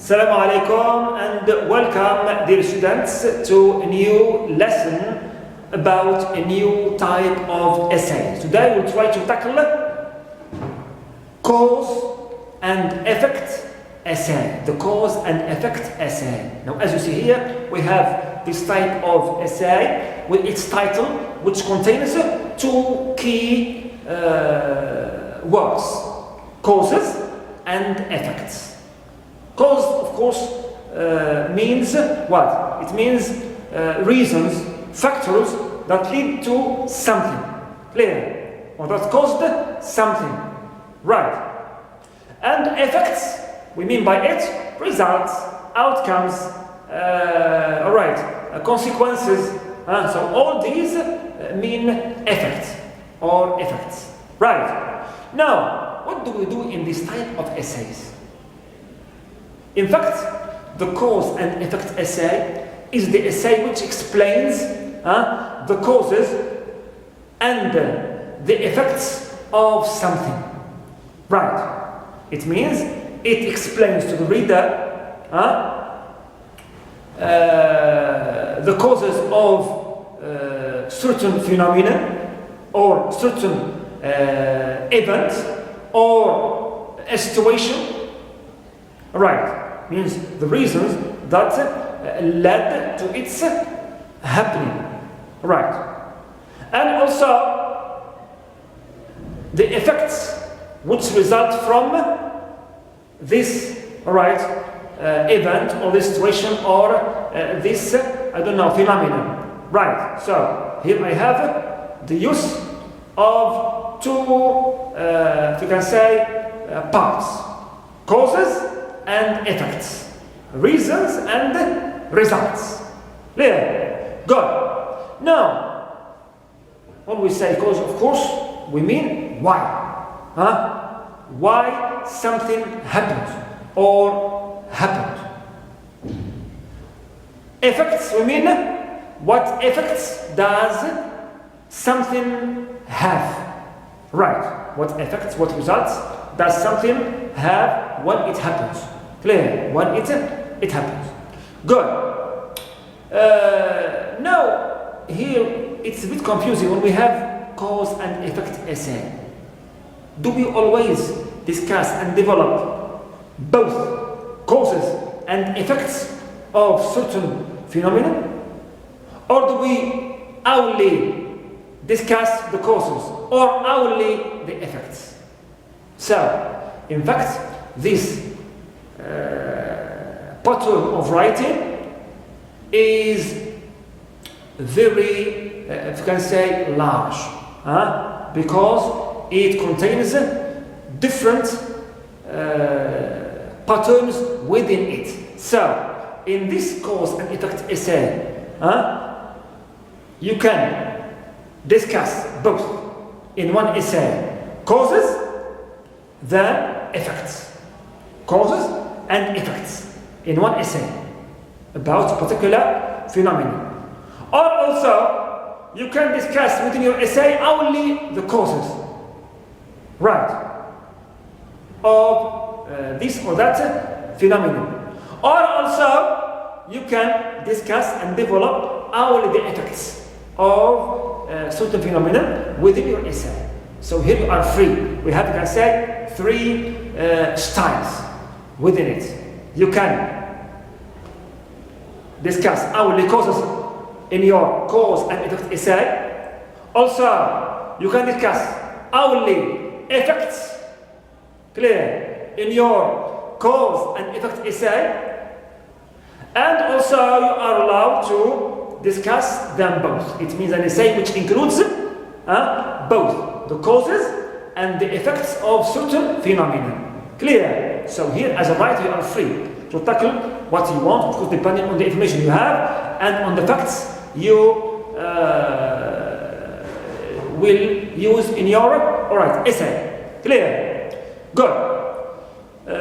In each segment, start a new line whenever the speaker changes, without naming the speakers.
Assalamu alaikum and welcome, dear students, to a new lesson about a new type of essay. Today we'll try to tackle cause and effect essay. The cause and effect essay. Now, as you see here, we have this type of essay with its title, which contains two key words: causes and effects. Cause, of course, means what? It means reasons, factors that lead to something. Clear? Or that caused something. Right. And effects, we mean by it results, outcomes, consequences. So all these mean effect or effects. Right. Now, what do we do in this type of essays? In fact, the cause and effect essay is the essay which explains the causes and the effects of something. Right. It means it explains to the reader the causes of certain phenomena or certain event or a situation. Right. Means the reasons that led to its happening. Right. And also the effects which result from this event or this situation or this phenomenon. Right. So here I have the use of two you can say parts: causes and effects, reasons and results. Clear? Good. Now, when we say cause, of course, we mean why. Why something happened or happened. Effects, we mean what effects does something have. Right. What effects, what results does something have when it happens. Clear? When it happens. Good. Now, here it's a bit confusing when we have cause and effect essay. Do we always discuss and develop both causes and effects of certain phenomena? Or do we only discuss the causes or only the effects? So, in fact, this pattern of writing is very, if you can say, large, because it contains different patterns within it. So, in this cause and effect essay, you can discuss both in one essay: causes, then effects. Causes and effects in one essay about a particular phenomenon. Or also, you can discuss within your essay only the causes, right, of this or that phenomenon. Or also, you can discuss and develop only the effects of certain phenomenon within your essay. So here you are free. We have, you can say, three styles within it. You can discuss only causes in your cause and effect essay. Also, you can discuss only effects, clear, in your cause and effect essay. And also, you are allowed to discuss them both. It means an essay which includes both the causes and the effects of certain phenomena. Clear? So here, as a writer, you are free to tackle what you want, of course, depending on the information you have and on the facts you will use in your essay. Clear? Good.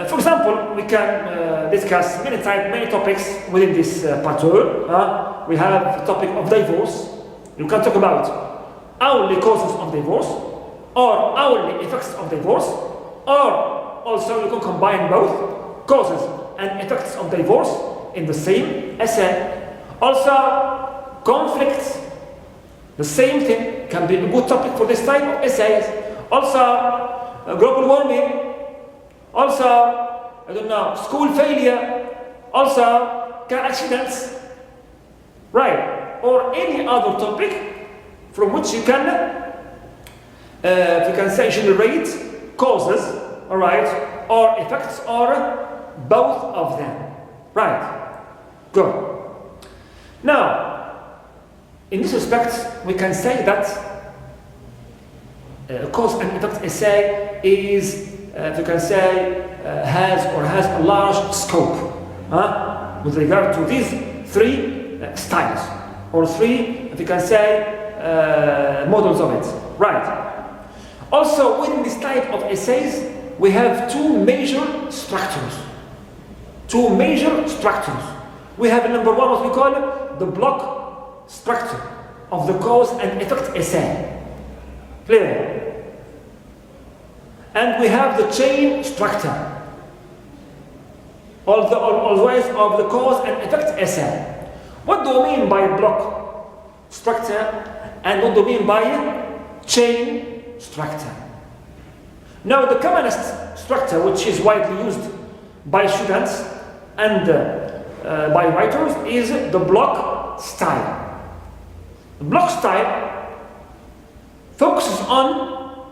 For example, we can discuss many topics within this pattern. We have the topic of divorce. You can talk about only causes of divorce, or only effects of divorce, or also you can combine both causes and effects of divorce in the same essay. Also, conflicts, the same thing, can be a good topic for this type of essays. Also, global warming. Also, I don't know, school failure. Also, car accidents. Right. Or any other topic from which you can say generate causes, all right, or effects, or both of them. Right. Good. Now, in this respect, we can say that cause and effect essay is, you can say, has a large scope with regard to these three styles, or three, if you can say, models of it. Right. Also, within this type of essays, we have two major structures. We have number one, what we call the block structure of the cause and effect essay. Clear? And we have the chain structure, always of the cause and effect essay. What do we mean by block structure, and what do we mean by chain structure? Now, the commonest structure, which is widely used by students and by writers, is the block style. The block style focuses on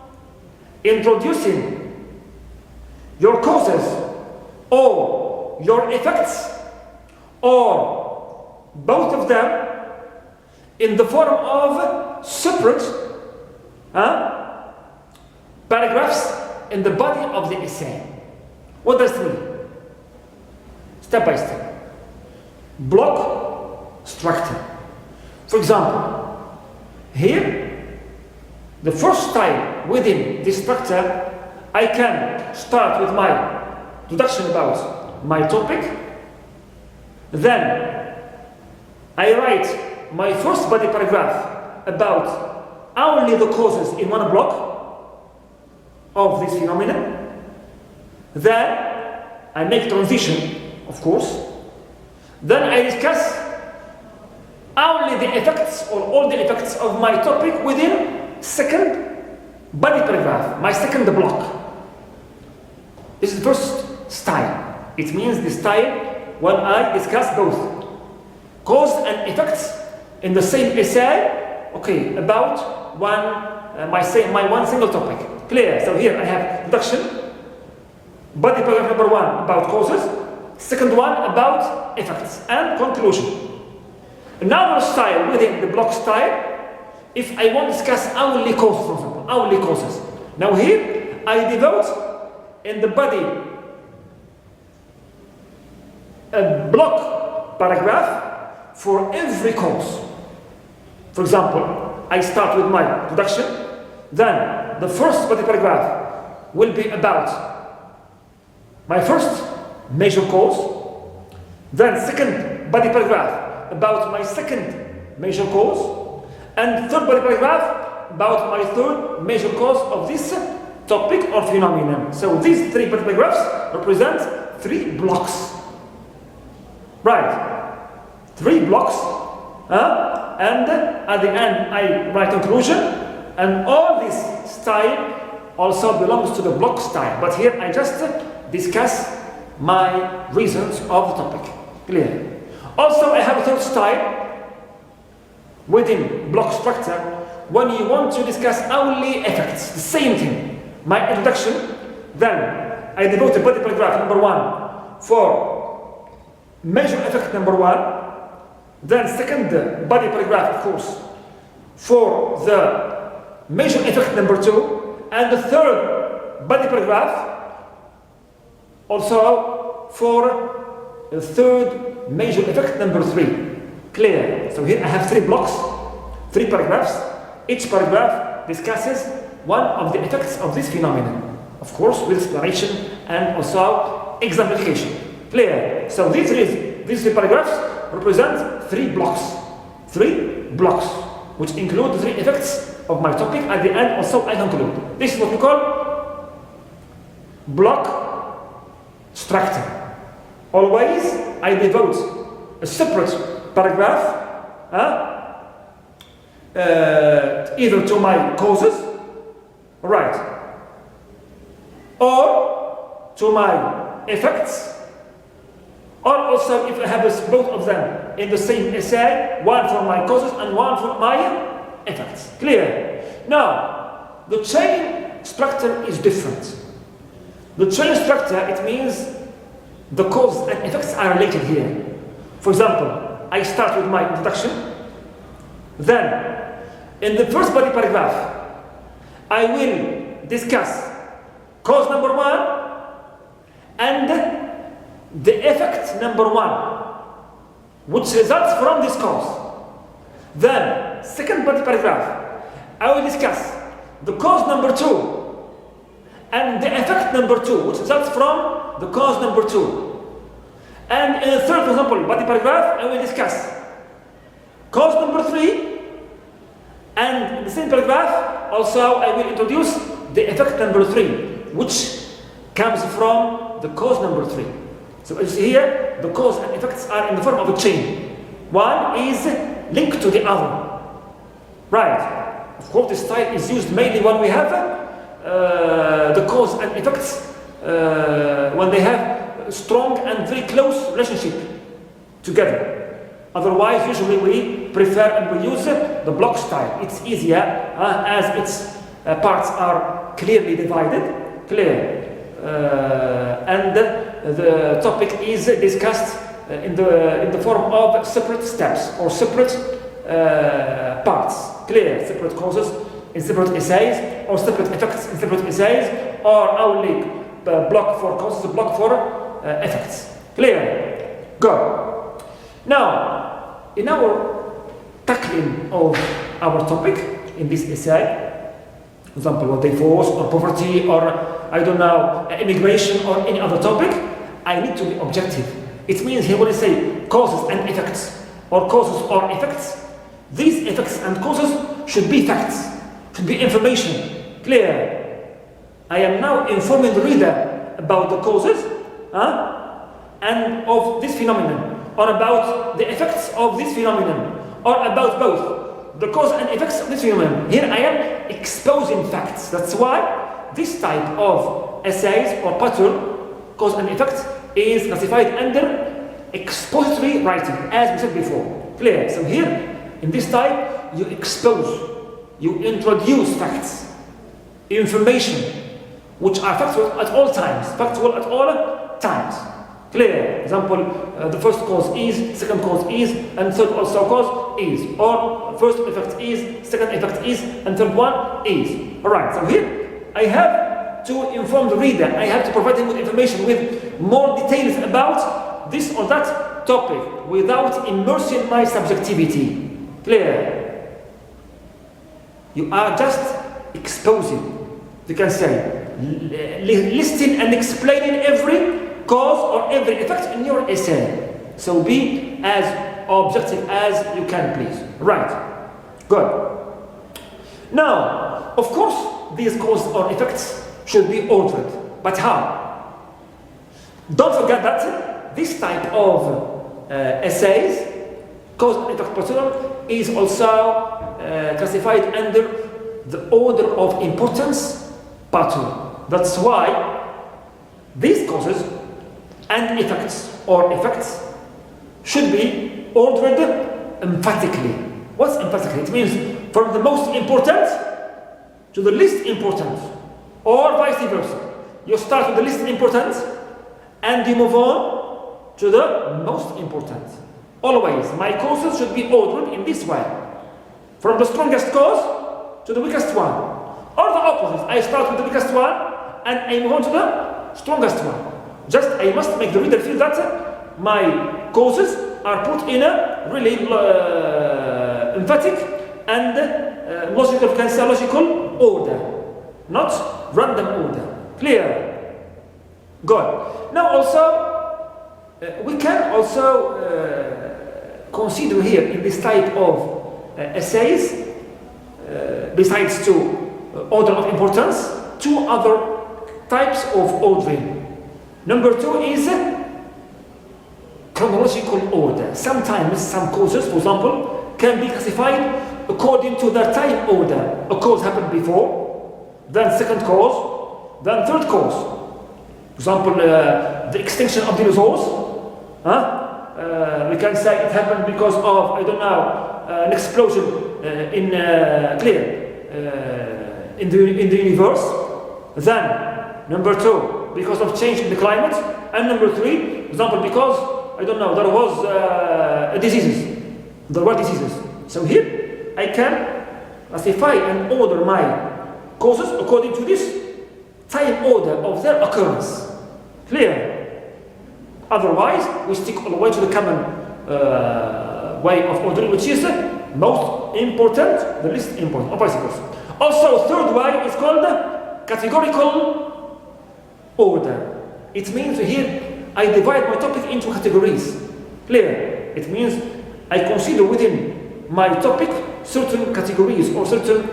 introducing your causes or your effects, or both of them, in the form of separate paragraphs in the body of the essay. What does it mean? Step by step. Block structure. For example, here, the first style within this structure, I can start with my introduction about my topic. Then I write my first body paragraph about only the causes in one block of this phenomenon. Then I make transition, of course. Then I discuss only the effects, or all the effects of my topic within second body paragraph, my second block. This is the first style. It means the style when I discuss both cause and effects in the same essay, okay, about my one single topic. Clear? So here I have introduction, body paragraph number one about causes, second one about effects, and conclusion. Another style within the block style, if I want to discuss only causes, for example, only causes. Now here I devote in the body a block paragraph for every cause. For example, I start with my introduction, then the first body paragraph will be about my first major cause, then second body paragraph about my second major cause, and third body paragraph about my third major cause of this topic or phenomenon. So these three body paragraphs represent 3 blocks. Right, 3 blocks, and at the end I write conclusion, and all this style also belongs to the block style. But here I just discuss my reasons of the topic. Clear? Also, I have a third style within block structure when you want to discuss only effects, the same thing. My introduction, then I devote a body paragraph number 1 for major effect number 1, then second body paragraph, of course, for the major effect number 2, and the third body paragraph also for the third major effect number 3. Clear? So here I have 3 blocks, 3 paragraphs. Each paragraph discusses one of the effects of this phenomenon, of course with explanation and also exemplification. Clear? So these 3 paragraphs represent 3 blocks. 3 blocks, which include the 3 effects of my topic. At the end also I conclude. This is what we call block structure. always I devote a separate paragraph either to my causes, right, or to my effects, or also if I have both of them in the same essay, one for my causes and one for my effects. Clear? Now, the chain structure is different. The chain structure, it means the causes and effects are related here. For example, I start with my introduction, then in the first body paragraph, I will discuss cause number one and the effect number one, which results from this cause. Then, second body paragraph, I will discuss the cause number two and the effect number two, which results from the cause number two. And in the third, for example, body paragraph, I will discuss cause number three, and in the same paragraph, also I will introduce the effect number three, which comes from the cause number three. So as you see here, the cause and effects are in the form of a chain. One is linked to the other. Right. Of course, this style is used mainly when we have the cause and effects, when they have a strong and very close relationship together. Otherwise, usually we prefer and we use the block style. It's easier as its parts are clearly divided, and the topic is discussed in the form of separate steps or separate parts. Clear? Separate causes in separate essays, or separate effects in separate essays, or only block for causes, block for effects. Clear? Good. Now, in our tackling of our topic in this essay, for example, divorce or poverty or I don't know, immigration or any other topic, I need to be objective. It means here when I say causes and effects, or causes or effects, these effects and causes should be facts, should be information. Clear? I am now informing the reader about the causes and of this phenomenon, or about the effects of this phenomenon, or about both the cause and effects of this phenomenon. Here I am exposing facts. That's why this type of essays or pattern, cause and effects, is classified under expository writing, as we said before. Clear? So here, in this type, you expose, you introduce facts, information, which are factual at all times. Clear? Example, the first cause is, second cause is, and third also cause is. Or first effect is, second effect is, and third one is. Alright, so here I have to inform the reader, I have to provide him with information, with more details about this or that topic, without immersing my subjectivity. Clear? You are just exposing, you can say, listing and explaining every cause or every effect in your essay. So be as objective as you can, please. Right. Good. Now, of course, these causes or effects should be ordered. But how? Don't forget that this type of essays, cause and effect pattern, is also classified under the order of importance pattern. That's why these causes and effects or effects should be ordered emphatically. What's emphatically? It means from the most important to the least important, or vice versa. You start with the least important and you move on to the most important. Always, my causes should be ordered in this way. From the strongest cause to the weakest one. Or the opposite. I start with the weakest one and I move on to the strongest one. Just I must make the reader feel that my causes are put in a really emphatic and logical, can say logical order, not random order. Clear? Good. Now also, we can also consider here in this type of essays, besides to order of importance, two other types of ordering. Number two is chronological order. Sometimes some causes, for example, can be classified according to their time order. A cause happened before, then second cause, then third cause. For example, the extinction of dinosaurs. We can say it happened because of, I don't know, an explosion in the universe. Then, number two, because of change in the climate. And number three, for example, because, I don't know, there was diseases. There were diseases. So here, I can classify and order my causes according to this time order of their occurrence. Clear? Otherwise, we stick all the way to the common way of ordering, which is most important, the least important, or vice versa. Also, third way is called categorical order. It means here I divide my topic into categories. Clear? It means I consider within my topic certain categories or certain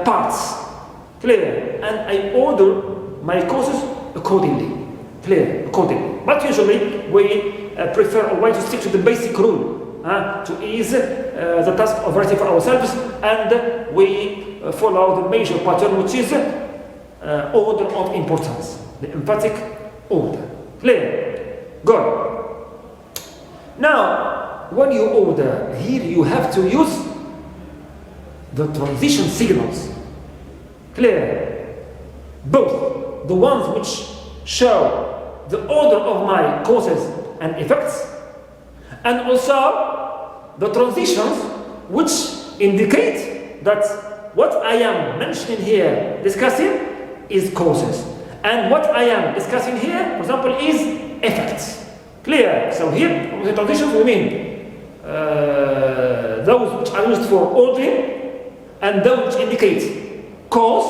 parts. Clear? And I order my courses accordingly. Clear? Accordingly. But usually we prefer always to stick to the basic rule to ease the task of writing for ourselves, and we follow the major pattern, which is order of importance, the emphatic order. Clear? Good. Now, when you order, here you have to use the transition signals. Clear? Both the ones which show the order of my causes and effects, and also the transitions which indicate that what I am mentioning here, discussing, is causes, and what I am discussing here, for example, is effects. Clear? So here, with the transitions, we mean those which are used for ordering, and those which indicate cause,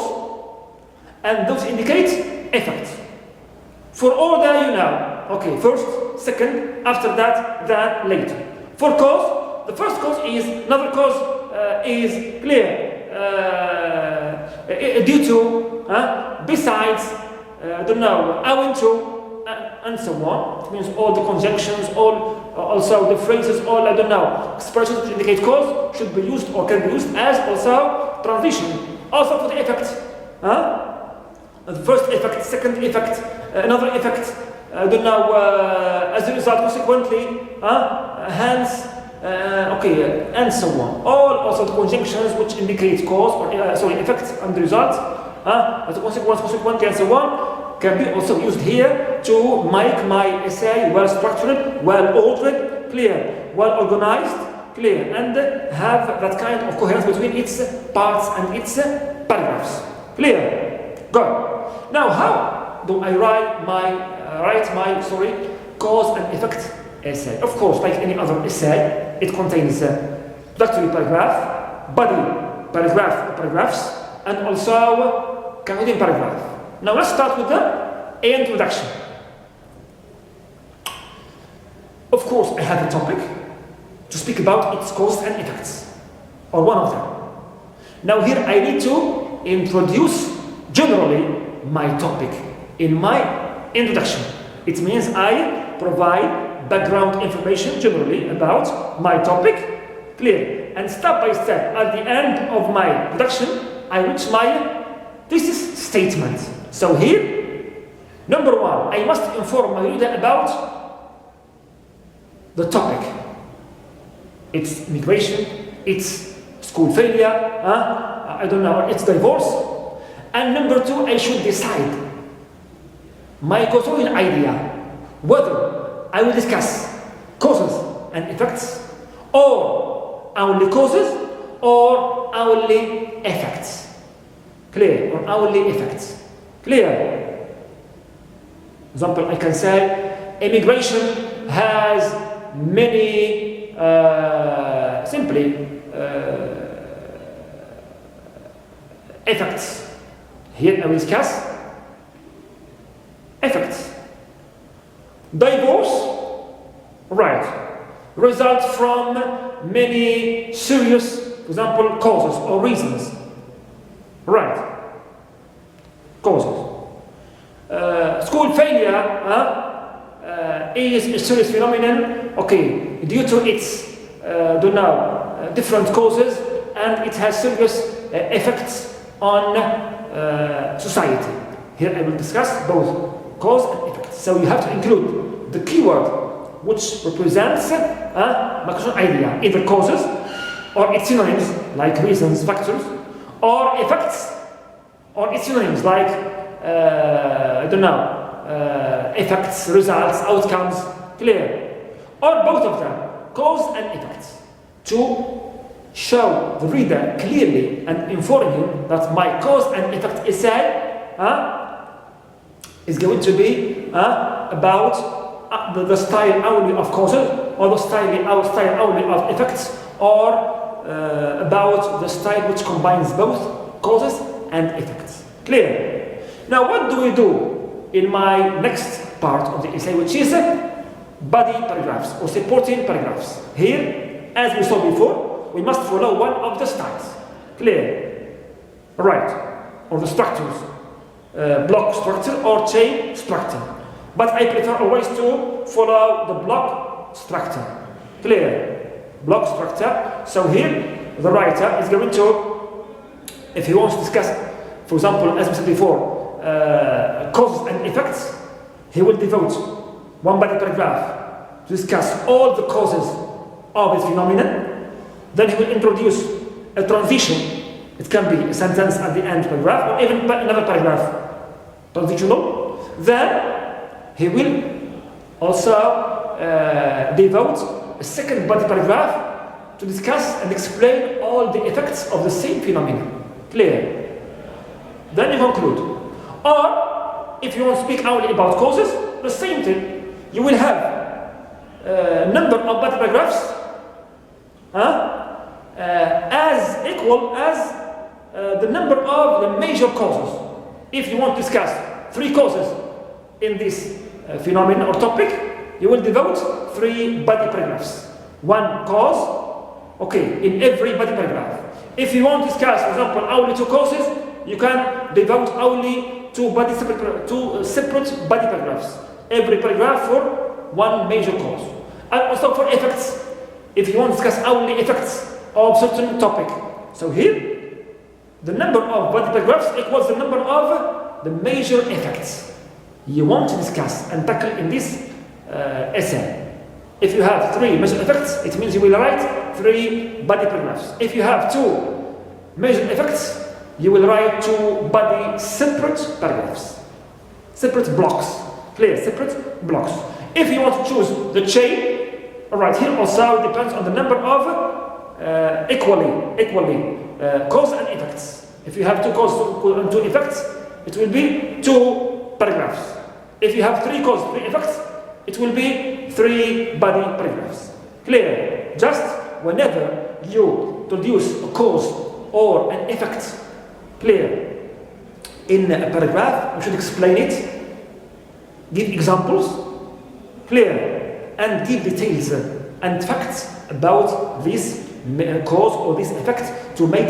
and those indicate effect. For order, you know, okay, first, second, after that, then later. For cause, the first cause is, another cause is clear, due to, besides, I don't know, owing to, and so on. It means all the conjunctions, all, also the phrases, all, I don't know, expressions which indicate cause should be used or can be used as also transition. Also for the effect. The first effect, second effect, another effect, I don't know, as a result, consequently, hence, okay, and so on. All also the conjunctions which indicate cause, or effect and result, as a consequence, consequently, and so on, can be also used here to make my essay well structured, well ordered, clear, well organized, clear, and have that kind of coherence between its parts and its paragraphs. Clear? Good. Now, how do I write my cause and effect essay? Of course, like any other essay, it contains introductory paragraph, body paragraphs, and also concluding paragraph. Now, let's start with the introduction. Of course, I have a topic to speak about its causes and effects, or one of them. Now, here I need to introduce generally my topic in my introduction. It means I provide background information generally about my topic, clear, and step by step at the end of my introduction I reach my thesis statement. So here, number one, I must inform my reader about the topic. It's immigration, it's school failure, I don't know, it's divorce. And number two, I should decide my controlling idea whether I will discuss causes and effects, or only causes, or only effects. Clear? Or only effects. Clear? For example, I can say immigration has many effects. Here I will discuss effects. Divorce, right, results from many serious, for example, causes or reasons. Right, causes. School failure is a serious phenomenon, okay, due to its, different causes, and it has serious effects on society. Here I will discuss both cause and effect. So you have to include the keyword which represents a macro idea, either causes or its synonyms like reasons, factors, or effects, or its synonyms like effects, results, outcomes, clear, or both of them, cause and effects, to show the reader clearly and inform him that my cause and effect essay is going to be about the style only of causes, or the style only of effects, or about the style which combines both causes and effects. Clear? Now, what do we do in my next part of the essay, which is body paragraphs or supporting paragraphs? Here, as we saw before, we must follow one of the styles. Clear? Right? Or the structures. Block structure or chain structure. But I prefer always to follow the block structure. Clear? Block structure. So here, the writer is going to, if he wants to discuss, for example, as we said before, causes and effects, he will devote one body paragraph to discuss all the causes of this phenomenon. Then he will introduce a transition. It can be a sentence at the end paragraph, or even another paragraph, transitional. Then he will also devote a second body paragraph to discuss and explain all the effects of the same phenomenon. Clear? Then you conclude. Or, if you want to speak only about causes, the same thing. You will have a number of body paragraphs as equal as the number of the major causes. If you want to discuss 3 causes in this phenomenon or topic, you will devote 3 body paragraphs. 1 cause, okay, in every body paragraph. If you want to discuss, for example, only 2 causes, you can devote only 2 separate body paragraphs. Every paragraph for 1 major cause. And also for effects, if you want to discuss only effects of certain topic. So here, the number of body paragraphs equals the number of the major effects you want to discuss and tackle in this essay. If you have 3 major effects, it means you will write 3 body paragraphs. If you have 2 major effects, you will write 2 body separate paragraphs. Separate blocks. Clear? Separate blocks. If you want to choose the chain, alright, here also depends on the number of equally cause and effects. If you have 2 causes and 2 effects, it will be 2 paragraphs. If you have 3 causes, 3 effects, it will be 3 body paragraphs. Clear? Just whenever you introduce a cause or an effect, clear, in a paragraph, you should explain it, give examples, clear, and give details and facts about this cause or this effect to make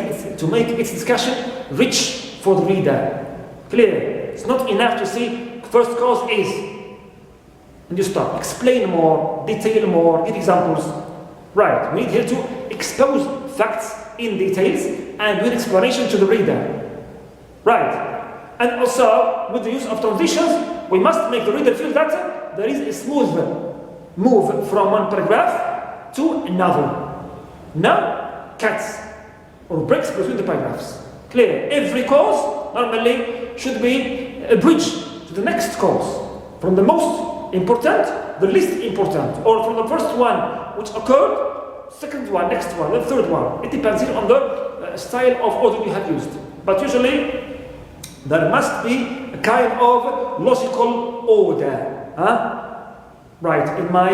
its discussion rich for the reader. Clear? It's not enough to say first cause is, and you stop. Explain more, detail more, give examples. Right? We need here to expose facts in details and with explanation to the reader. Right? And also, with the use of transitions, we must make the reader feel that there is a smooth move from one paragraph to another. No cuts or breaks between the paragraphs. Clear? Every cause normally should be a bridge to the next cause. From the most important, the least important. Or from the first one which occurred, second one, next one, the third one. It depends on the style of order you have used. But usually, there must be a kind of logical order. Right, in my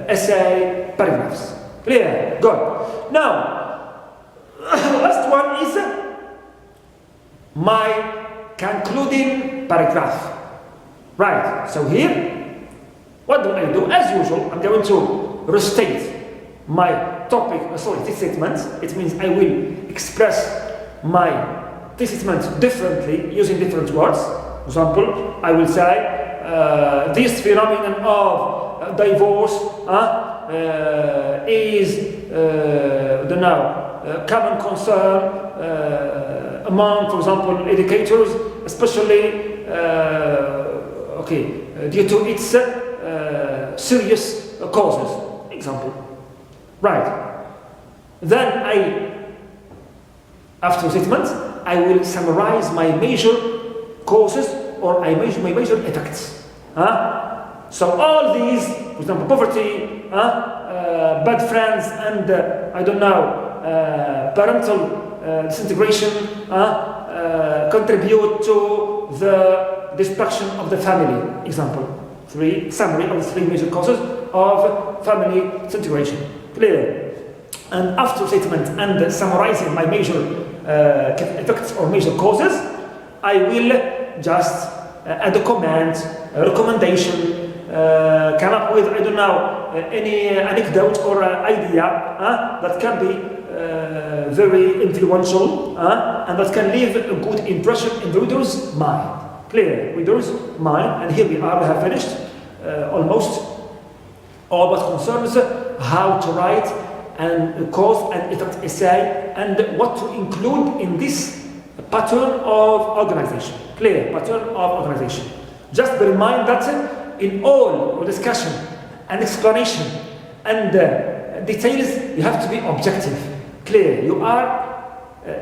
essay paragraphs. Clear? Good. Now, last one is my concluding paragraph. Right, so here, what do I do? As usual, I'm going to restate my thesis statement. It means I will express my thesis statement differently using different words. For example, I will say this phenomenon of divorce is, I don't know, common concern among, for example, educators, especially due to its serious causes. Example. Right. Then after statement, I will summarize my major causes or my major effects. So all these, for example, poverty, bad friends, and I don't know, parental disintegration contribute to the destruction of the family. Example. Summary of the three major causes of family disintegration. Clear? And after statement and summarizing my major effects or major causes, I will just add a comment, a recommendation, come up with, I don't know, any anecdote or idea that can be very influential and that can leave a good impression in the reader's mind. Clear? Reader's mind. And here we are, we have finished almost all what concerns how to write and cause and effect essay and what to include in this pattern of organization. Clear? Pattern of organization. Just bear in mind that in all discussion and explanation and details, you have to be objective. Clear? You are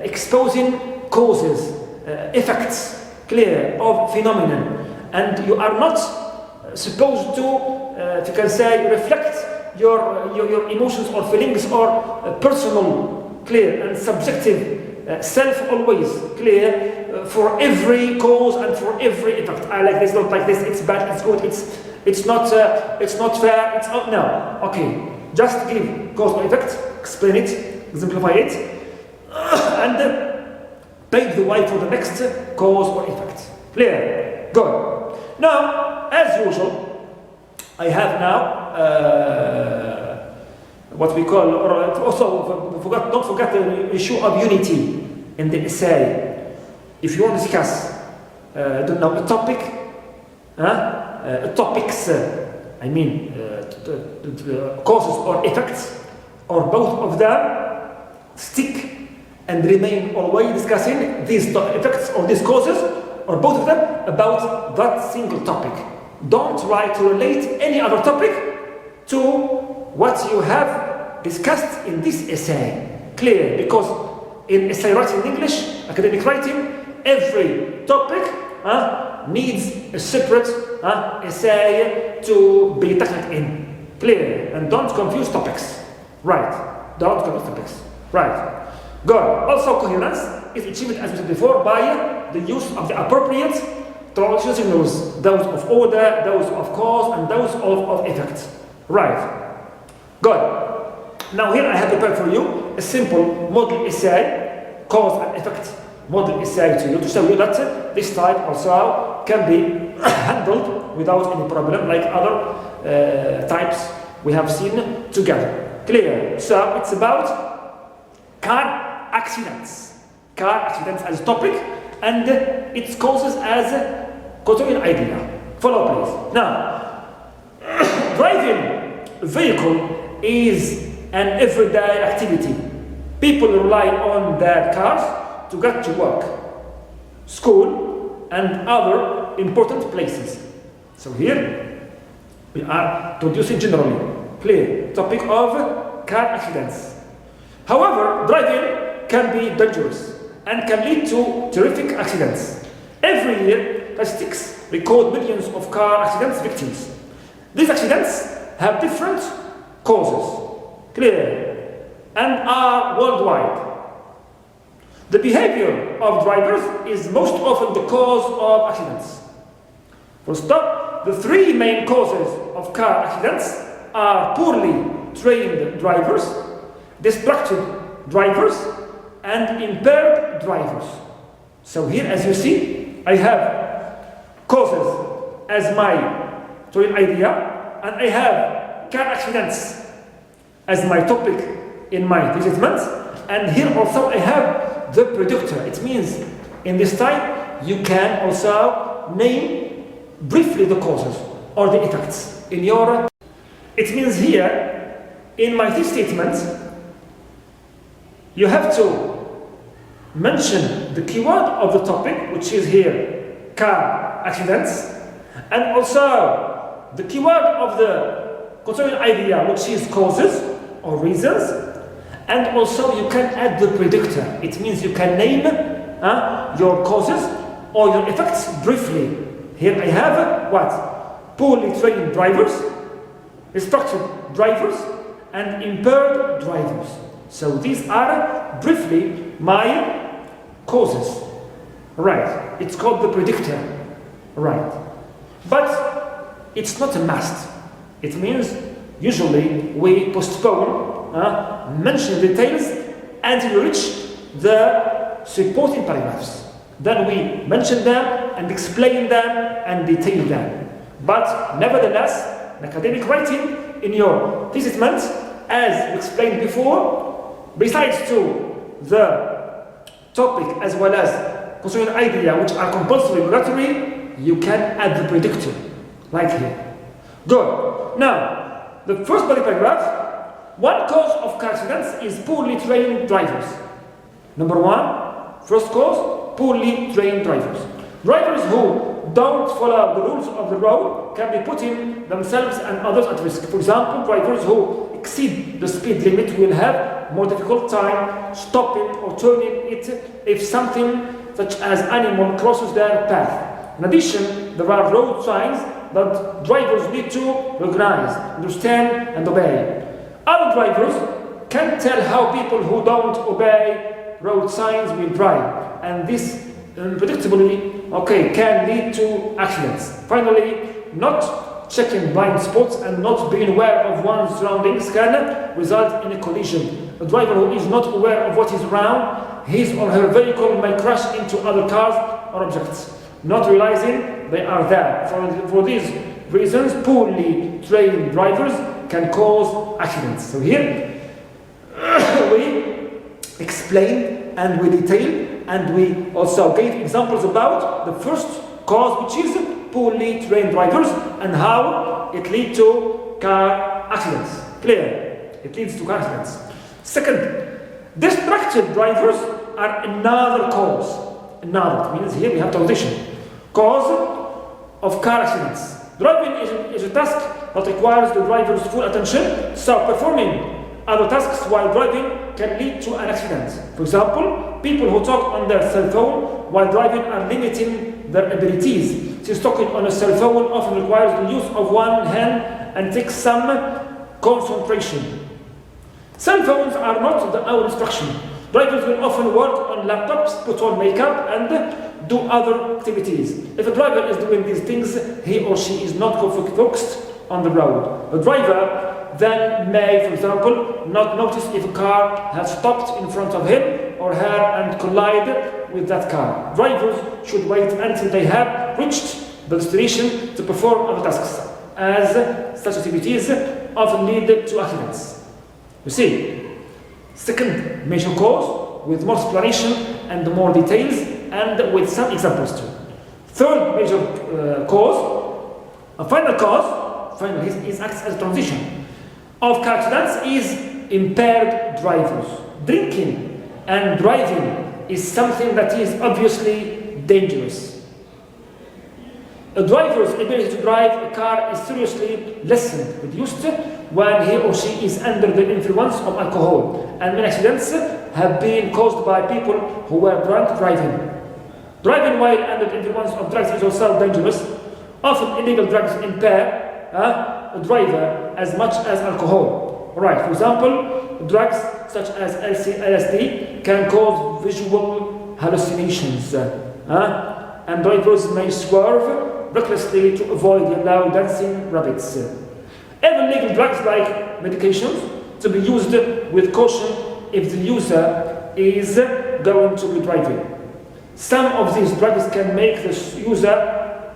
exposing causes, effects, clear, of phenomenon, and you are not supposed to, if you can say, reflect your emotions or feelings or personal, clear, and subjective self always, clear, for every cause and for every effect. I like this, don't like this, it's bad, it's good, it's not fair, it's not, no. Okay, just give cause or effect, explain it, exemplify it, and pave the way for the next cause or effect. Clear? Good. Now, as usual, I have now what we call, or also don't forget the issue of unity in the essay. If you want to discuss, a topic, topics, causes or effects, or both of them, stick and remain always discussing these effects or these causes, or both of them, about that single topic. Don't try to relate any other topic to what you have discussed in this essay. Clear? Because in essay writing in English, academic writing, every topic needs a separate essay to be tackled in. Clear? And don't confuse topics. Right. Don't confuse topics. Right. Good. Also, coherence is achieved, as we said before, by the use of the appropriate transition signals, those of order, those of cause, and those of effect. Right. Good. Now here I have prepared for you a simple model essay, cause and effect model essay to you, to show you that this type also can be handled without any problem, like other types we have seen together. Clear? So it's about car accidents. Car accidents as a topic, and its causes as a quotidian idea. Follow please. Now, driving a vehicle is an everyday activity. People rely on their cars to get to work, school, and other important places. So here we are introducing generally clear topic of car accidents. However, driving can be dangerous and can lead to terrific accidents. Every year, statistics record millions of car accidents victims. These accidents have different causes, clear, and are worldwide. The behavior of drivers is most often the cause of accidents. For start, the three main causes of car accidents are poorly trained drivers, distracted drivers, and impaired drivers. So here, as you see, I have causes as my idea, and I have car accidents as my topic in my statement, and here also I have the predictor. It means in this type you can also name briefly the causes or the effects in your. It means here, in my thesis statement, you have to mention the keyword of the topic, which is here car accidents, and also the keyword of the concerning idea, which is causes or reasons, and also you can add the predictor. It means you can name your causes or your effects briefly. Here I have what? Poorly trained drivers, instructed drivers, and impaired drivers. So these are briefly my causes. Right. It's called the predictor. Right. But it's not a must. It means usually we postpone mentioning details until we reach the supporting paragraphs. Then we mention them and explain them and detail them. But nevertheless, in academic writing, in your thesis statement, as explained before, besides to the topic as well as concerning idea, which are compulsory regulatory, you can add the predictor, like here. Good. Now, the first body paragraph, one cause of car accidents is poorly trained drivers. Number one, first cause, poorly trained drivers. Drivers who don't follow the rules of the road can be putting themselves and others at risk. For example, drivers who exceed the speed limit will have more difficult time stopping or turning it if something such as animal crosses their path. In addition, there are road signs that drivers need to recognize, understand, and obey. Other drivers can tell how people who don't obey road signs will drive, and this unpredictably can lead to accidents. Finally, not checking blind spots and not being aware of one's surroundings can result in a collision. A driver who is not aware of what is around his or her vehicle may crash into other cars or objects, not realizing they are there. For these reasons, poorly trained drivers can cause accidents. So here we explain and we detail and we also gave examples about the first cause, which is poorly trained drivers and how it leads to car accidents. Clear? It leads to car accidents. Second, distracted drivers are another cause. Another, it means here we have transition. Cause of car accidents. Driving is a task that requires the driver's full attention, so performing other tasks while driving can lead to an accident. For example, people who talk on their cell phone while driving are limiting their abilities, since talking on a cell phone often requires the use of one hand and takes some concentration. Cell phones are not the only distraction. Drivers will often work on laptops, put on makeup, and do other activities. If a driver is doing these things, he or she is not focused on the road. A driver then may, for example, not notice if a car has stopped in front of him or her and collide with that car. Drivers should wait until they have reached the destination to perform other tasks, as such activities often lead to accidents. You see, second major cause with more explanation and more details and with some examples too. Third major cause, a final cause, finally, acts as a transition of car accidents is impaired drivers. Drinking and driving is something that is obviously dangerous. A driver's ability to drive a car is seriously lessened, reduced, when he or she is under the influence of alcohol, and many accidents have been caused by people who were drunk driving. Driving while under the influence of drugs is also dangerous. Often illegal drugs impair a driver as much as alcohol. Right. For example, drugs such as LSD can cause visual hallucinations, and drivers may swerve recklessly to avoid the loud dancing rabbits. Even legal drugs like medications to be used with caution if the user is going to be driving. Some of these drugs can make the user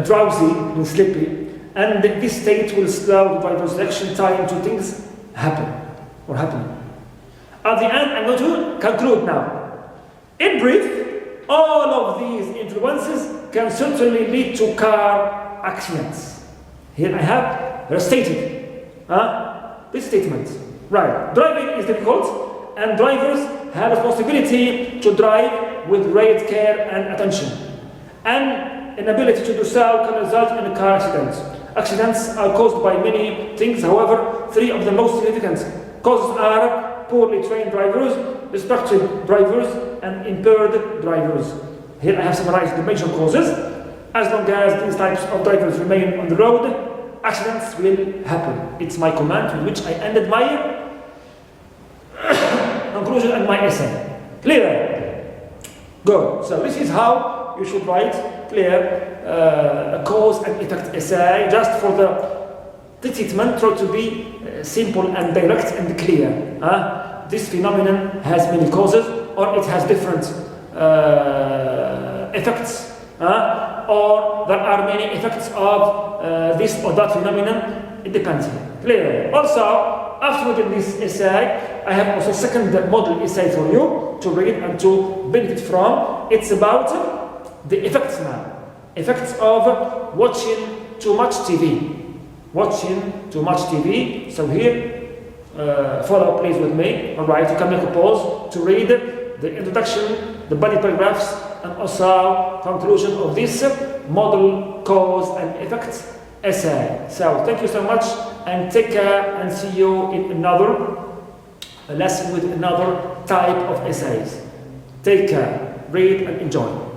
drowsy and sleepy, and this state will slow the driver's reaction time to things happening. At the end, I'm going to conclude now. In brief, all of these influences can certainly lead to car accidents. Here I have restated this statement. Right, driving is difficult and drivers have a responsibility to drive with great care and attention. And inability to do so can result in a car accident. Accidents are caused by many things, however, three of the most significant causes are poorly trained drivers, distracted drivers, and impaired drivers. Here I have summarized the major causes. As long as these types of drivers remain on the road, accidents will happen. It's my comment with which I ended my conclusion and my essay. Clear? Good. So this is how you should write clear a cause and effect essay, just for the statement try to be simple and direct and clear. This phenomenon has many causes, or it has different effects, or there are many effects of this or that phenomenon. It depends. Clear? Also, after reading this essay, I have also second model essay for you to read and to benefit from. It's about the effects now. Effects of watching too much TV. Watching too much TV. So here, follow please with me. Alright, you can make a pause to read the introduction, the body paragraphs, and also conclusion of this model cause and effect essay. So thank you so much and take care, and see you in another lesson with another type of essays. Take care, read and enjoy.